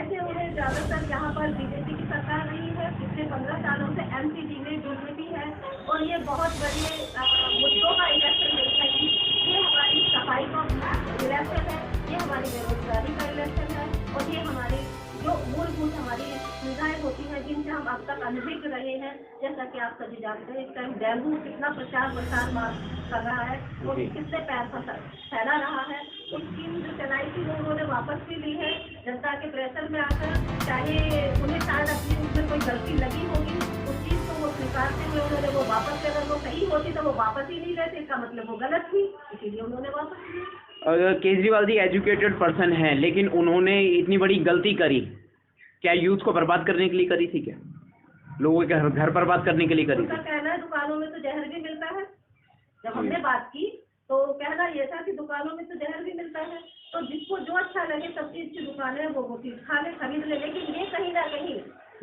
देखिए उन्हें ज़्यादातर यहाँ पर बीजेपी की सरकार रही है, पिछले 15 सालों से एमसीडी में बीजेपी है और ये बहुत बड़े मुद्दों का इलेक्शन नहीं है। ये हमारी सफाई का इलेक्शन है, ये हमारी बेरोजगारी का इलेक्शन है और ये हमारी जो मूलभूत हमारी सुविधाएं होती हैं जिनसे हम अब तक अनभिज्ञ रहे हैं। जैसा कि आप सभी जानते हैं इस टाइम डेंगू कितना प्रचार प्रसार कर रहा है और कितने पैर पर फैला रहा है। उस स्कीम जो चलाई थी वो उन्होंने वापस भी ली है जनता के प्रेशर में आकर, चाहे उन्हें शायद अपनी उसमें कोई गलती लगी होगी उस चीज़ को वो स्वीकारते हुए उन्होंने वो वापस ले, अगर वो सही होती तो वो वापस ही नहीं लेते, इसका मतलब वो गलत थी इसीलिए उन्होंने वापस ली। केजरीवाल जी एजुकेटेड पर्सन हैं लेकिन उन्होंने इतनी बड़ी गलती करी, क्या यूथ को बर्बाद करने के लिए करी थी, क्या लोगों के घर बर्बाद करने के लिए करी थी? उनका कहना है दुकानों में तो जहर भी मिलता है। जब हमने बात की तो कहना ये था कि दुकानों में तो जहर भी मिलता है, तो जिसको जो अच्छा लगे सब चीज की दुकानें वो चीज खा ले, खरीद ले। लेकिन ये कहीं ना कहीं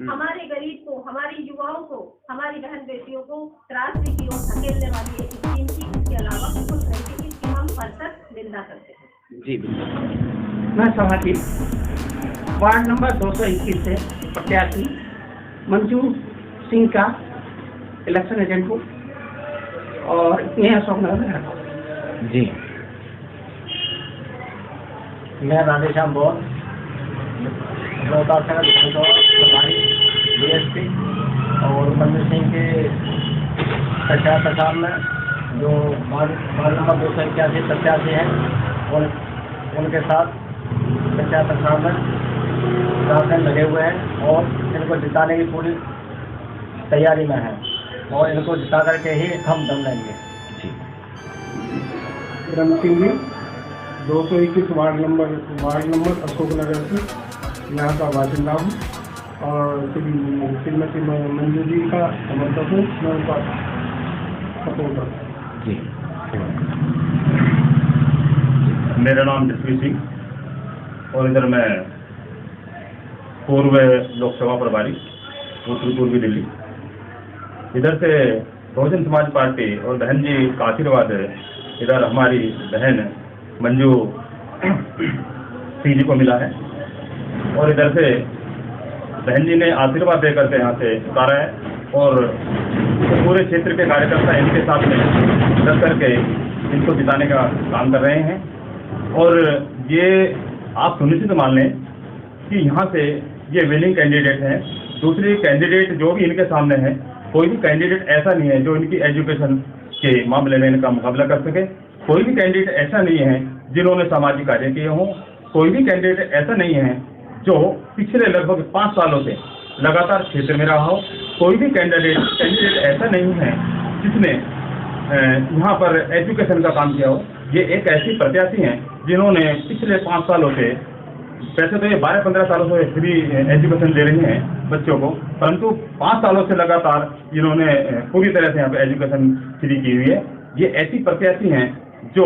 हमारे गरीब को, हमारी युवाओं को, हमारी बहन बेटियों को त्रासदी की और धकेलने वाली एक स्कीम थी। इसके अलावा बिल्कुल सही थी, इसकी हम परफेक्ट निंदा करते हैं। जी बिल्कुल। मैं समाधि वार्ड नंबर 221 से प्रत्याशी मंजू सिंह का इलेक्शन एजेंट हूँ और यह अशोकनगर में रहता हूँ। जी मैं राधेश्याम बोल रोहतास प्रभारी DSP और मंजू सिंह के पंचायत साल में जो वार्ड नंबर 281 प्रत्याशी हैं और उनके साथ पंचायत साल में 4 दिन लगे हुए हैं और इनको जिताने की पूरी तैयारी में है और इनको जिता करके ही हम दम लेंगे। रम सिंह जी 221 वार्ड नंबर अशोकनगर से यहाँ का बासिंदा हूँ और श्रीमती मंजू जी का समर्थक हूँ, मैं उनका सपोर्टर हूँ। जी मेरा नाम जसवीर सिंह और इधर मैं पूर्व लोकसभा प्रभारी उत्तर पूर्वी दिल्ली। इधर से बहुजन समाज पार्टी और बहन जी का आशीर्वाद इधर हमारी बहन मंजू सिंह जी को मिला है और इधर से बहन जी ने आशीर्वाद देकर के यहाँ से उतारा है और पूरे क्षेत्र के कार्यकर्ता इनके साथ में लग करके इनको जिताने का काम कर रहे हैं। और ये आप सुनिश्चित मान लें कि यहाँ से ये विनिंग कैंडिडेट हैं। दूसरी कैंडिडेट जो भी इनके सामने है, कोई भी कैंडिडेट ऐसा नहीं है जो इनकी एजुकेशन के मामले में इनका मुकाबला कर सके। कोई भी कैंडिडेट ऐसा नहीं है जिन्होंने सामाजिक कार्य किए हों। कोई भी कैंडिडेट ऐसा नहीं है जो पिछले लगभग 5 सालों से लगातार क्षेत्र में रहा हो। कोई भी कैंडिडेट ऐसा नहीं है जिसने यहाँ पर एजुकेशन का काम किया हो। ये एक ऐसी प्रत्याशी हैं जिन्होंने पिछले 5 सालों से, वैसे तो ये 12-15 सालों से फ्री एजुकेशन दे रही हैं बच्चों को, परंतु 5 सालों से लगातार इन्होंने पूरी तरह से यहाँ पे एजुकेशन फ्री की हुई है। ये ऐसी प्रत्याशी हैं जो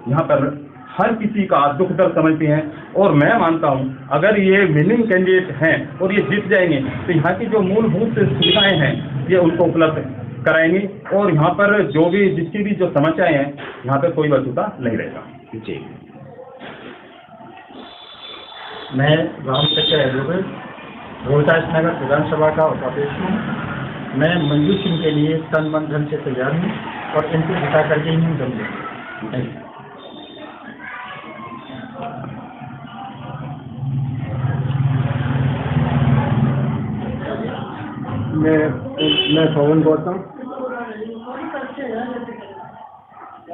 यहाँ पर हर किसी का दुख दर्द समझती हैं और मैं मानता हूँ अगर ये विनिंग कैंडिडेट हैं और ये जीत जाएंगे तो यहाँ की जो मूलभूत सुविधाएं हैं ये उनको उपलब्ध कराएंगे और यहाँ पर जो भी जिसकी भी जो समस्याएं हैं यहाँ पर कोई वसूता नहीं रहेगा। जी मैं रामचंद्र एडवोकेट रोहतास नगर विधानसभा का उपाध्यक्ष हूँ। मैं मंजू सिंह के लिए तन मन धन से तैयार हूँ और इनको जिता करके ही दम लूँगा। मैं पवन गौतम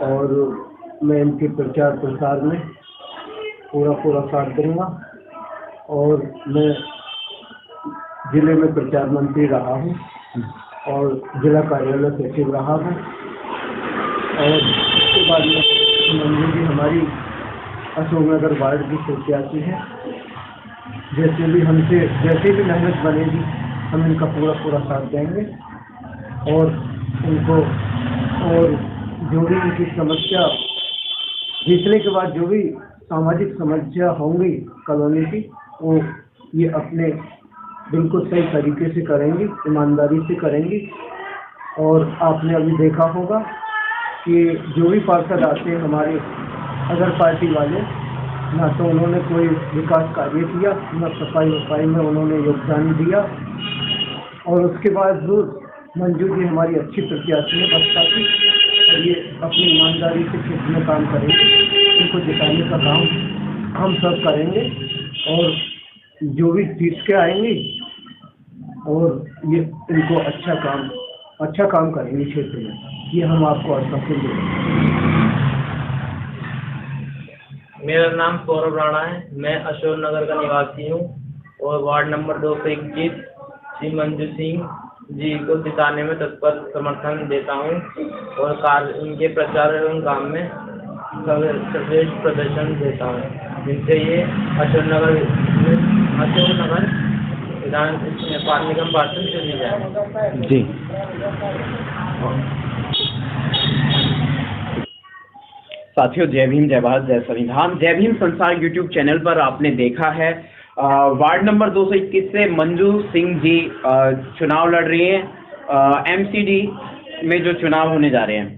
और मैं इनके प्रचार प्रसार में पूरा साथ दूंगा और मैं जिले में प्रचार मंत्री रहा हूँ और जिला कार्यालय सचिव रहा हूँ और उसके बाद में मंजू जी हमारी अशोकनगर वार्ड की प्रत्याशी है। जैसे भी मेहनत बनेगी हम इनका पूरा साथ देंगे और इनको और जो भी इनकी समस्या जीतने के बाद जो भी सामाजिक समस्या होंगी कॉलोनी की वो ये अपने बिल्कुल सही तरीके से करेंगी, ईमानदारी से करेंगी। और आपने अभी देखा होगा कि जो भी पार्षद आते हैं हमारे अदर पार्टी वाले ना तो उन्होंने कोई विकास कार्य किया, ना सफाई वफाई में उन्होंने योगदान दिया। और उसके बाद मंजू जी हमारी अच्छी प्रत्याशी है बसपा की, और ये अपनी ईमानदारी से क्षेत्र में काम करेंगे। इनको जिताने का काम हम सब करेंगे और जो भी जीत के आएंगे और ये इनको अच्छा काम करेंगे क्षेत्र में, ये हम आपको आश्वासन देंगे। मेरा नाम सौरभ राणा है, मैं अशोक नगर का निवासी हूँ और वार्ड नंबर 221 श्री मंजू सिंह जी को जिताने में तत्पर समर्थन देता हूँ और कार्य उनके प्रचार एवं काम में सर्वश्रेष्ठ प्रदर्शन देता हूँ, जिनसे ये अशोक नगर विधान पाल निगम पार्षद चुने जाए। जी साथियों, जय भीम, जय भारत, जय संविधान। जय भीम संसार यूट्यूब चैनल पर आपने देखा है वार्ड नंबर 221 से मंजू सिंह जी चुनाव लड़ रही हैं। एमसीडी में जो चुनाव होने जा रहे हैं,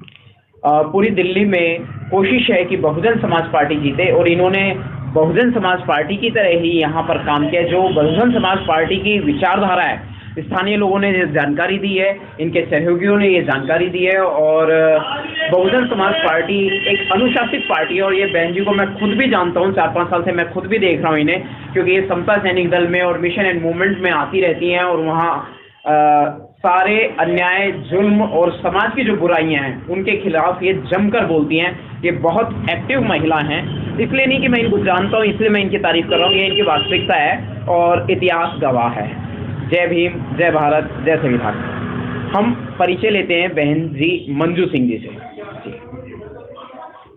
पूरी दिल्ली में कोशिश है कि बहुजन समाज पार्टी जीते और इन्होंने बहुजन समाज पार्टी की तरह ही यहाँ पर काम किया। जो बहुजन समाज पार्टी की विचारधारा है, स्थानीय लोगों ने जानकारी दी है, इनके सहयोगियों ने ये जानकारी दी है और बहुजन समाज पार्टी एक अनुशासित पार्टी है। और ये बहन जी को मैं खुद भी जानता हूँ, 4-5 साल से मैं खुद भी देख रहा हूँ इन्हें, क्योंकि ये समता सैनिक दल में और मिशन एंड मूवमेंट में आती रहती हैं और वहाँ सारे अन्याय, जुल्म और समाज की जो बुराइयां हैं उनके खिलाफ ये जमकर बोलती हैं। ये बहुत एक्टिव महिला हैं, इसलिए नहीं कि मैं इनको जानता हूँ, इसलिए मैं इनकी तारीफ कर रहा हूँ, ये इनकी वास्तविकता है और इतिहास गवाह है। जय भीम, जय भारत, जय संविधान। हम परिचय लेते हैं बहन जी मंजू सिंह जी से।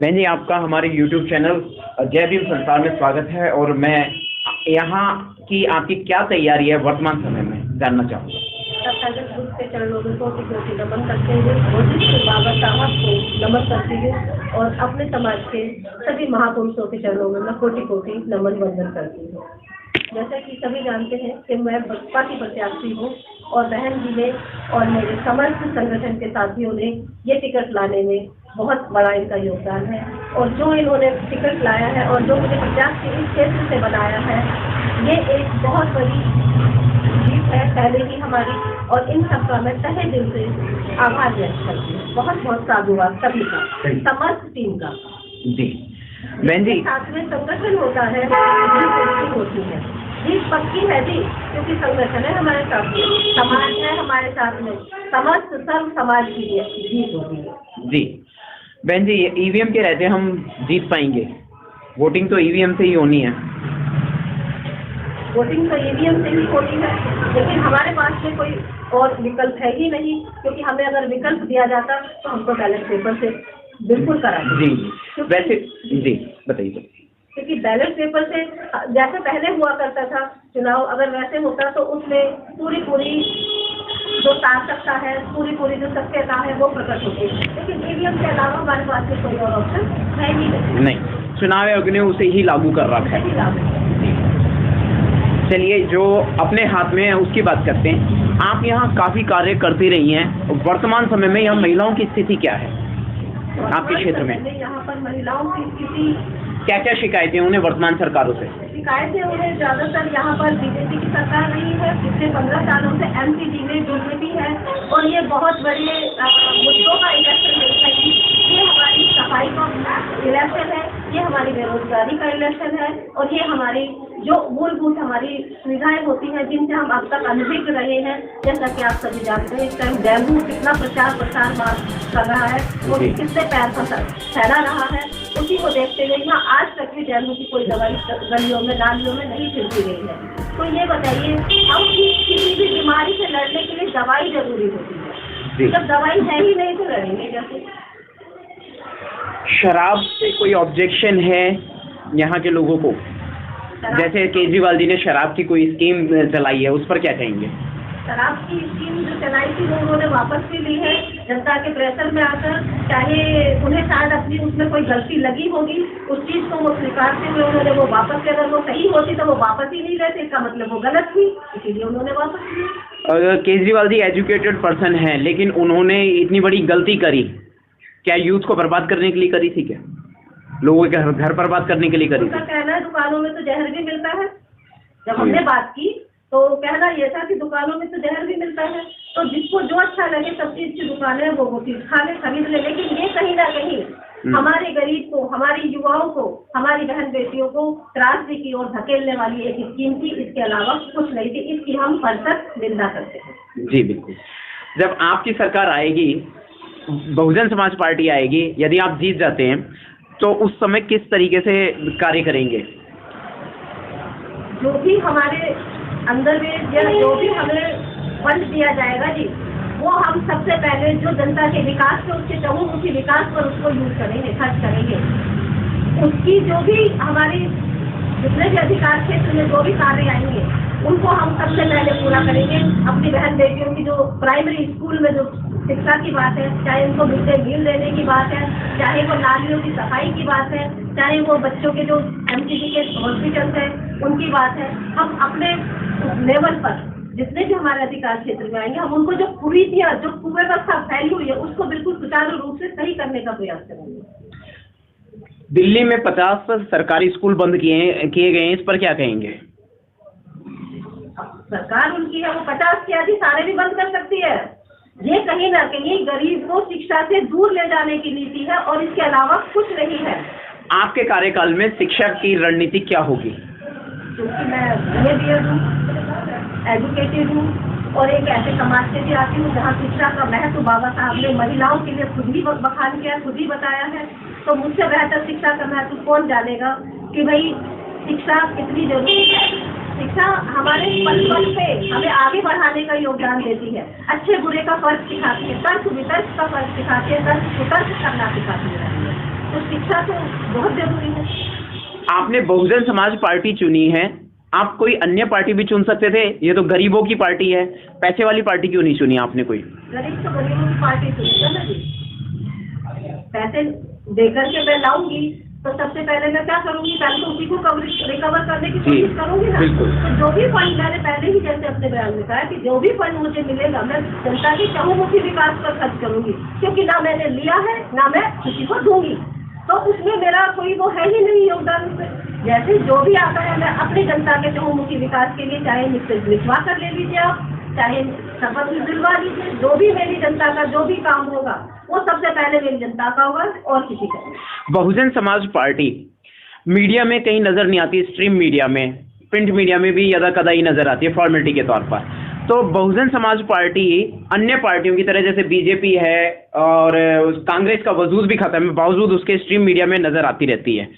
बहन जी, आपका हमारे YouTube चैनल जय भीम संसार में स्वागत है और मैं यहाँ की आपकी क्या तैयारी है वर्तमान समय में जानना चाहूँगा। बुद्ध के चरणों में कोटि नमन करते हुए और जिस बाबा साहब को नमन करती हूँ और अपने समाज के सभी महापुरुषों के चरणों में मैं कोटि नमन वंदन करती हूँ। जैसा कि सभी जानते हैं कि मैं बसपा की प्रत्याशी हूँ और बहन जी ने और मेरे समस्त संगठन के साथियों ने ये टिकट लाने में बहुत बड़ा इनका योगदान है। और जो इन्होंने टिकट लाया है और जो मुझे प्रत्याशी इस क्षेत्र से बनाया है, ये एक बहुत बड़ी जीत है पहले ही हमारी, और इन सबका मैं तहे दिल से आभार व्यक्त करती हूँ। बहुत बहुत साधुवाद सभी का, समस्त टीम का। जी बहन जी, साथ में संगठन होता है, जीत होती है, जीत पक्की है जी, क्योंकि संगठन है हमारे साथ में, समाज है हमारे साथ में, समस्त सर्व समाज की जीत होती है। जी बहन जी, ईवीएम के रहते हम जीत पाएंगे? वोटिंग तो ईवीएम से ही होनी है। वोटिंग तो ईवीएम से ही होती है, लेकिन हमारे पास में कोई और विकल्प है ही नहीं, क्योंकि हमें अगर विकल्प दिया जाता तो हमको बैलेट पेपर से बिल्कुल कराते। जी वैसे जी बताइए। क्योंकि बैलेट पेपर से जैसे पहले हुआ करता था चुनाव, अगर वैसे होता तो उसमें पूरी जो ताकत है, पूरी जो सत्यता है वो प्रकट होती है। लेकिन ईवीएम के अलावा हमारे पास में कोई और ऑप्शन है ही नहीं। चुनाव आयोग ने उसे ही लागू कर रखा है। चलिए, जो अपने हाथ में है उसकी बात करते हैं। आप यहाँ काफ़ी कार्य करती रही हैं, वर्तमान समय में यहाँ महिलाओं की स्थिति क्या है आपके क्षेत्र में? यहाँ पर महिलाओं की स्थिति, क्या क्या शिकायतें उन्हें वर्तमान सरकारों से? शिकायतें उन्हें ज़्यादातर यहाँ पर बीजेपी की सरकार नहीं है, पिछले 15 सालों से एमसीडी में बीजेपी है और ये बहुत बड़े मुद्दों का इलेक्शन नहीं है। ये हमारी सफाई का इलेक्शन है, ये हमारी बेरोजगारी का इलेक्शन है और ये हमारी जो मूलभूत हमारी सुविधाएं होती हैं जिनसे हम अब तक अनभिज्ञ रहे हैं। जैसा कि आप सभी जानते हैं, इस टाइम डेंगू कितना प्रचार कर रहा है, वो कितने पैर फैला रहा है, उसी को देखते हुए यहाँ आज तक भी डेंगू की कोई दवाई गलियों में नालियों में नहीं छिड़की गई है। तो ये बताइए, हम किसी भी बीमारी से लड़ने के लिए दवाई जरूरी होती है, जब दवाई है ही नहीं तो लड़ेंगे कैसे? शराब से कोई ऑब्जेक्शन है यहाँ के लोगों को? जैसे केजरीवाल जी ने शराब की कोई स्कीम चलाई है, उस पर क्या कहेंगे? शराब की स्कीम जो चलाई थी वो उन्होंने वापस भी ली है जनता के प्रेशर में आकर। चाहे उन्हें शायद अपनी उसमें कोई गलती लगी होगी, उस चीज़ को वो स्वीकारते हुए उन्होंने वो वापस की। अगर वो सही होती तो वो वापस ही नहीं रहते, इसका मतलब वो गलत थी, इसीलिए उन्होंने वापस ली। केजरीवाल जी एजुकेटेड पर्सन हैं, लेकिन उन्होंने इतनी बड़ी गलती करी, क्या यूथ को बर्बाद करने के लिए करी थी? क्या लोगों के घर बर्बाद करने के लिए करी थी? उनका कहना दुकानों में तो जहर भी मिलता है। जब हमने बात की तो कहना ये था कि दुकानों में तो जहर भी मिलता है, तो जिसको जो अच्छा लगे सब चीज की दुकान है वो चीज खा ले, खरीद ले। लेकिन ये कहीं ना कहीं हमारे गरीब को, हमारी युवाओं को, हमारी बहन बेटियों को त्रासदी की ओर धकेलने वाली एक स्कीम थी, इसके अलावा कुछ नहीं थी। इसकी हम भरसक निंदा करते हैं। जी बिल्कुल। जब आपकी सरकार आएगी, बहुजन समाज पार्टी आएगी, यदि आप जीत जाते हैं तो उस समय किस तरीके से कार्य करेंगे? जो भी हमारे अंदर में या जो भी हमें फंड दिया जाएगा जी, वो हम सबसे पहले जो जनता के विकास पे, उसके चहुमुखी विकास पर उसको यूज करेंगे, खर्च करेंगे। उसकी जो भी हमारी जितने भी अधिकार क्षेत्र में जो भी कार्य आएंगे उनको हम सबसे पहले पूरा करेंगे। अपनी बहन बेटियों की जो प्राइमरी स्कूल में जो शिक्षा की बात है, चाहे उनको मिड डे मील देने की बात है, चाहे वो नालियों की सफाई की बात है, चाहे वो बच्चों के जो MTT के हॉस्पिटल है उनकी बात है, हम अपने लेवल पर जितने भी हमारे अधिकार क्षेत्र में आएंगे हम उनको जो कुरीतियां, जो कुव्यवस्था फैली हुई है उसको बिल्कुल सुचारू रूप से सही करने का प्रयास करेंगे। दिल्ली में 50 सरकारी स्कूल बंद किए गए हैं, इस पर क्या कहेंगे? सरकार उनकी है, वो 50 की आदि सारे भी बंद कर सकती है। ये कहीं ना कहीं गरीब को शिक्षा से दूर ले जाने की नीति है और इसके अलावा कुछ नहीं है। आपके कार्यकाल में शिक्षा की रणनीति क्या होगी? क्योंकि मैं BA हूँ, एजुकेटेड हूँ और एक ऐसे समाज से भी आती हूँ जहाँ शिक्षा का महत्व बाबा साहब ने महिलाओं के लिए खुद ही बखान किया, खुद ही बताया है। तो मुझसे बेहतर शिक्षा का महत्व कौन जानेगा कि भाई शिक्षा कितनी जरूरी है। शिक्षा हमारे पल पे हमें आगे बढ़ाने का योगदान देती है, अच्छे बुरे का फर्क सिखाती है, तर्क वितर्क का फर्क सिखाती है, तर्क कुतर्क करना सिखाती है। तो शिक्षा तो बहुत जरूरी है। आपने बहुजन समाज पार्टी चुनी है, आप कोई अन्य पार्टी भी चुन सकते थे। ये तो गरीबों की पार्टी है, पैसे वाली पार्टी क्यों नहीं चुनी आपने? कोई गरीब तो गरीबों की पार्टी चुनी ना जी। पैसे देकर के मैं लाऊंगी तो सबसे पहले मैं क्या करूंगी? पहले तो उसी को रिकवर करने की कोशिश करूंगी ना। तो जो भी फंड, मैंने पहले ही जैसे अपने बयान में कहा कि जो भी फंड मुझे मिलेगा मैं जनता के चहुमुखी विकास पर खर्च करूंगी, क्योंकि ना मैंने लिया है ना मैं किसी को दूंगी। तो उसमें मेरा कोई वो है ही नहीं योगदान। जैसे जो भी आता है मैं अपनी जनता के चहुमुखी विकास के लिए, चाहे लिखवा कर ले लीजिए आप, चाहे शपथ में दिलवा लीजिए, जो भी मेरी जनता का जो भी काम होगा वो सबसे पहले मेरी जनता का होगा और किसी का। बहुजन समाज पार्टी मीडिया में कहीं नजर नहीं आती, स्ट्रीम मीडिया में, प्रिंट मीडिया में भी यदा कदा ही नजर आती है फॉर्मेलिटी के तौर पर। तो बहुजन समाज पार्टी अन्य पार्टियों की तरह जैसे बीजेपी है और कांग्रेस का वजूद भी खत्म है, बावजूद उसके स्ट्रीम मीडिया में नजर आती रहती है,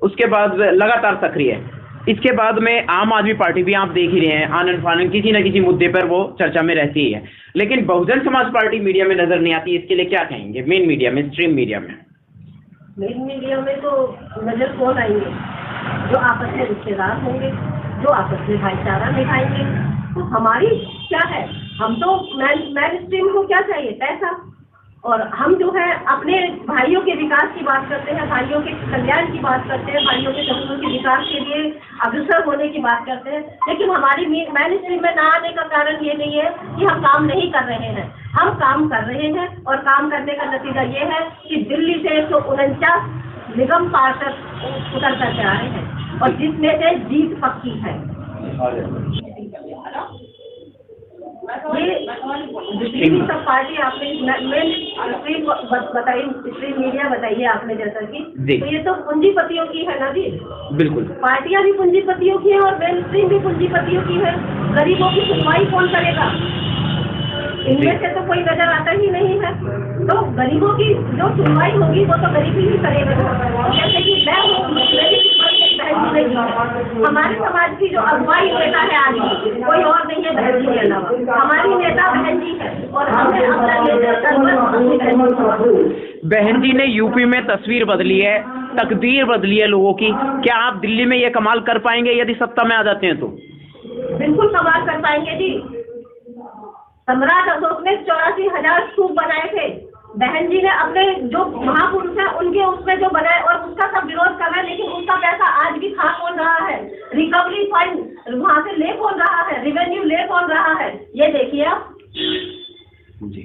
उसके बाद लगातार सक्रिय है। इसके बाद में आम आदमी पार्टी भी आप देख ही रहे हैं, आनन फानन किसी न किसी मुद्दे पर वो चर्चा में रहती ही है, लेकिन बहुजन समाज पार्टी मीडिया में नजर नहीं आती। इसके लिए क्या कहेंगे? मेन मीडिया में, स्ट्रीम मीडिया में। मेन मीडिया में तो नजर कौन आएंगे? जो आपस में रिश्तेदार होंगे, जो आपस में भाईचारा निभाएंगे। तो हमारी क्या है, हम तो मेन स्ट्रीम को क्या चाहिए? पैसा। और हम जो है अपने भाइयों के विकास की बात करते हैं, भाइयों के कल्याण की बात करते हैं, भाइयों के समूहों के विकास के लिए अग्रसर होने की बात करते हैं। लेकिन हमारी मेन स्ट्रीम में ना आने का कारण ये नहीं है कि हम काम नहीं कर रहे हैं, हम काम कर रहे हैं। और काम करने का नतीजा ये है कि दिल्ली से 149 निगम पार्षद उतर करके आ रहे हैं और जिसमें से जीत पक्की है। ये जितनी सब पार्टी आपने मेन स्ट्रीम बताई, स्ट्रीम मीडिया बताइए आपने जैसा कि, तो ये तो पूंजीपतियों की है ना जी। बिल्कुल, पार्टियां भी पूंजीपतियों की है और मेन स्ट्रीम भी पूंजीपतियों की है। गरीबों की सुनवाई कौन करेगा? इनमें से तो कोई नजर आता ही नहीं है। तो गरीबों की जो सुनवाई होगी वो तो गरीबी ही करेगा। जैसे कि मैं हूँ, मेरी हमारे समाज की जो अगुवाई नेता है आज कोई और नहीं है बहन जी के अलावा, हमारी नेता बहन जी है। और हमने बहन जी ने यूपी में तस्वीर बदली है, तकदीर बदली है लोगों की। क्या आप दिल्ली में ये कमाल कर पाएंगे यदि सत्ता में आ जाते हैं? तो बिल्कुल कमाल कर पाएंगे जी। सम्राट अशोक ने 84,000 स्तूप बनाए थे, बहन जी ने अपने जो महापुरुष है उनके उसमें जो बनाए और उसका सब विरोध कर रहा है, लेकिन उसका पैसा आज भी खा कौन रहा है? रिकवरी फंड वहां से ले कौन रहा है? रेवेन्यू ले कौन रहा है? ये देखिए आप जी।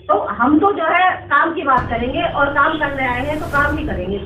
तो हम तो जो है काम की बात करेंगे और काम करने आए हैं तो काम ही करेंगे।